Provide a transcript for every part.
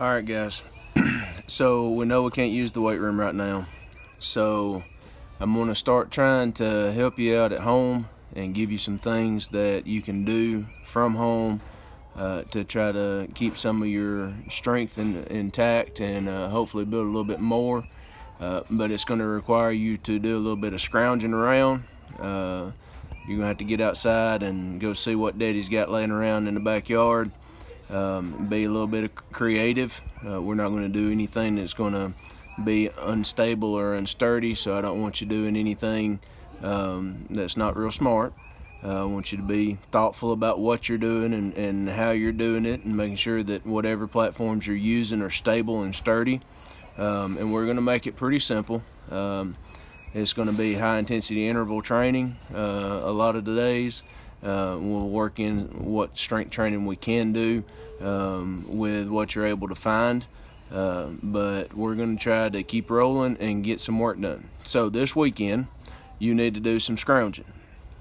Alright guys, so we know we can't use the weight room right now, so I'm going to start trying to help you out at home and give you some things that you can do from home to try to keep some of your strength intact and hopefully build a little bit more. But it's going to require you to do a little bit of scrounging around. You're going to have to get outside and go see what Daddy's got laying around in the backyard. Be a little bit creative. We're not going to do anything that's going to be unstable or unsturdy, so I don't want you doing anything that's not real smart. I want you to be thoughtful about what you're doing and how you're doing it, and making sure that whatever platforms you're using are stable and sturdy. And we're going to make it pretty simple. It's going to be high intensity interval training a lot of the days. We'll work in what strength training we can do with what you're able to find, but we're going to try to keep rolling and get some work done. So this weekend you need to do some scrounging,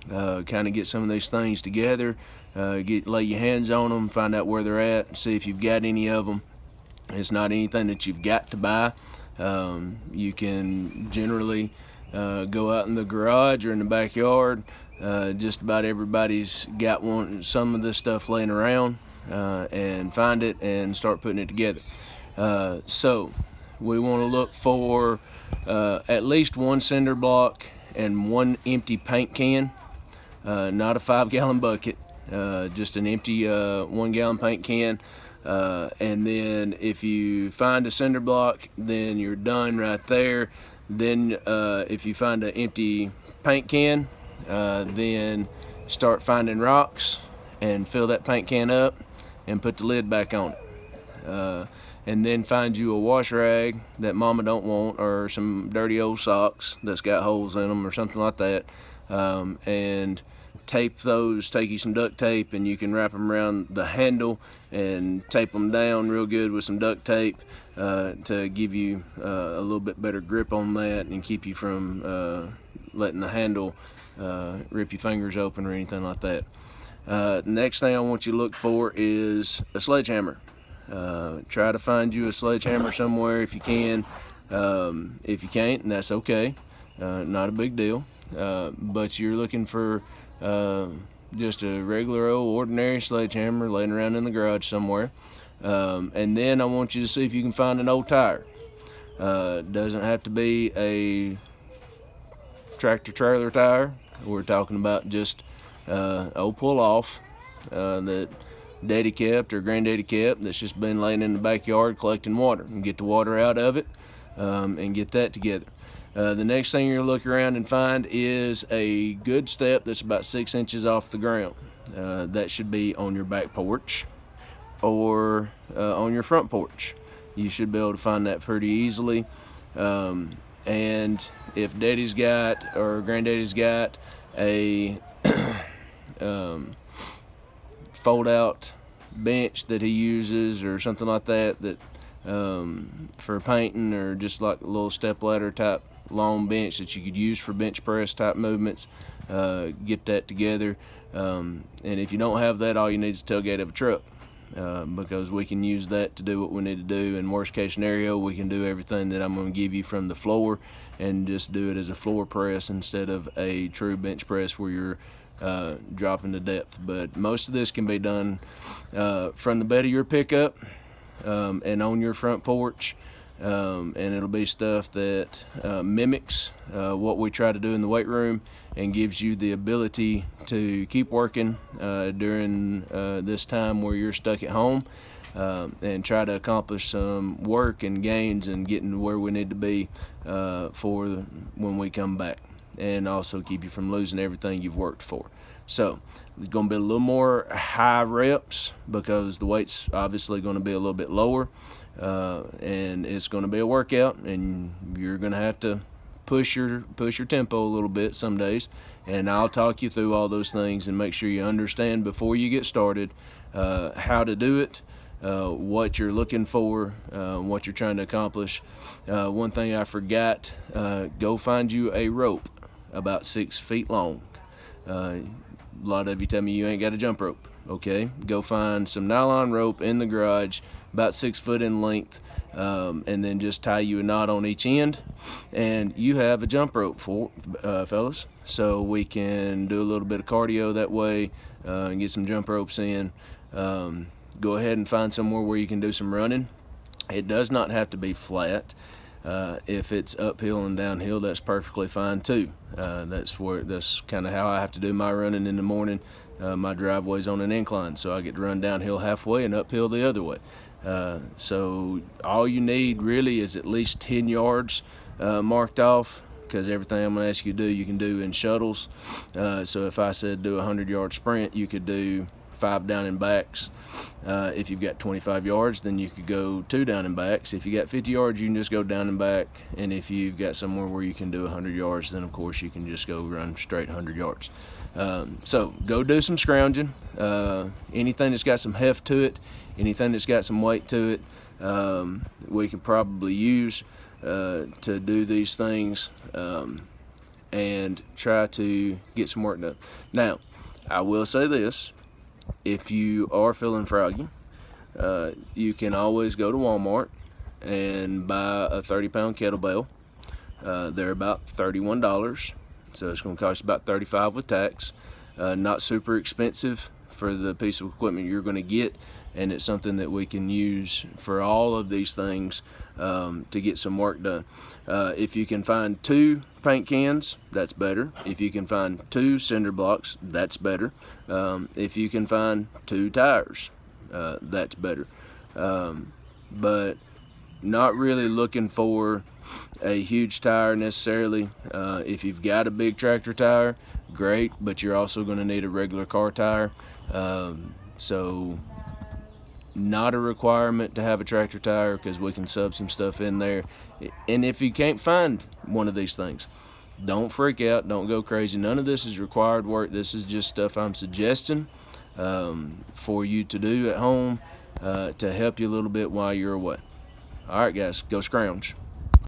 kind of get some of these things together, lay your hands on them, find out where they're at, see if you've got any of them. It's not anything that you've got to buy. You can generally go out in the garage or in the backyard. Just about everybody's got some of this stuff laying around, and find it and start putting it together. So we want to look for at least one cinder block and one empty paint can, not a 5-gallon bucket, just an empty 1-gallon paint can. And then if you find a cinder block, then you're done right there. Then if you find an empty paint can, then start finding rocks and fill that paint can up and put the lid back on it. And then find you a wash rag that mama don't want, or some dirty old socks that's got holes in them or something like that, and tape those. Take you some duct tape and you can wrap them around the handle and tape them down real good with some duct tape to give you a little bit better grip on that and keep you from letting the handle rip your fingers open or anything like that. Next thing I want you to look for is a sledgehammer. Try to find you a sledgehammer somewhere if you can. If you can't, and that's okay, not a big deal, but you're looking for just a regular old ordinary sledgehammer laying around in the garage somewhere. And then I want you to see if you can find an old tire. Doesn't have to be a tractor trailer tire. We're talking about just old pull off that Daddy kept or Granddaddy kept, that's just been laying in the backyard collecting water, and get the water out of it, and get that together. The next thing you're look around and find is a good step that's about 6 inches off the ground. That should be on your back porch or on your front porch. You should be able to find that pretty easily. And if Daddy's got or Granddaddy's got a fold-out bench that he uses or something like that for painting, or just like a little step ladder type long bench that you could use for bench press type movements, get that together. And if you don't have that, all you need is a tailgate of a truck, because we can use that to do what we need to do. In worst case scenario, we can do everything that I'm going to give you from the floor and just do it as a floor press instead of a true bench press where you're dropping the depth. But most of this can be done from the bed of your pickup and on your front porch, and it'll be stuff that mimics what we try to do in the weight room and gives you the ability to keep working during this time where you're stuck at home, and try to accomplish some work and gains and getting to where we need to be for when we come back, and also keep you from losing everything you've worked for. So it's going to be a little more high reps because the weight's obviously going to be a little bit lower, and it's going to be a workout, and you're going to have to push your tempo a little bit some days, and I'll talk you through all those things and make sure you understand before you get started how to do it, what you're looking for, what you're trying to accomplish. One thing I forgot, go find you a rope about 6 feet long. A lot of you tell me you ain't got a jump rope. Okay, go find some nylon rope in the garage, about 6 foot in length, and then just tie you a knot on each end, and you have a jump rope, fellas. So we can do a little bit of cardio that way, and get some jump ropes in. Go ahead and find somewhere where you can do some running. It does not have to be flat. If it's uphill and downhill, that's perfectly fine too. That's kind of how I have to do my running in the morning. My driveway's on an incline, so I get to run downhill halfway and uphill the other way. So all you need really is at least 10 yards marked off, because everything I'm going to ask you to do, you can do in shuttles. So if I said do a 100-yard sprint, you could do 5 down and backs. If you've got 25 yards, then you could go 2 down and backs. If you got 50 yards, you can just go down and back. And if you've got somewhere where you can do 100 yards, then of course you can just go run straight 100 yards. So go do some scrounging. Anything that's got some heft to it, anything that's got some weight to it, we can probably use to do these things, and try to get some work done. Now, I will say this. If you are feeling froggy, you can always go to Walmart and buy a 30-pound kettlebell. They're about $31, so it's going to cost you about $35 with tax. Not super expensive for the piece of equipment you're going to get, and it's something that we can use for all of these things to get some work done. If you can find 2 paint cans, that's better. If you can find 2 cinder blocks, that's better. If you can find 2 tires, that's better. But not really looking for a huge tire necessarily. If you've got a big tractor tire, great, but you're also going to need a regular car tire. So not a requirement to have a tractor tire, because we can sub some stuff in there. And if you can't find one of these things, don't freak out, don't go crazy. None of this is required work. This is just stuff I'm suggesting for you to do at home to help you a little bit while you're away. All right, guys, go scrounge.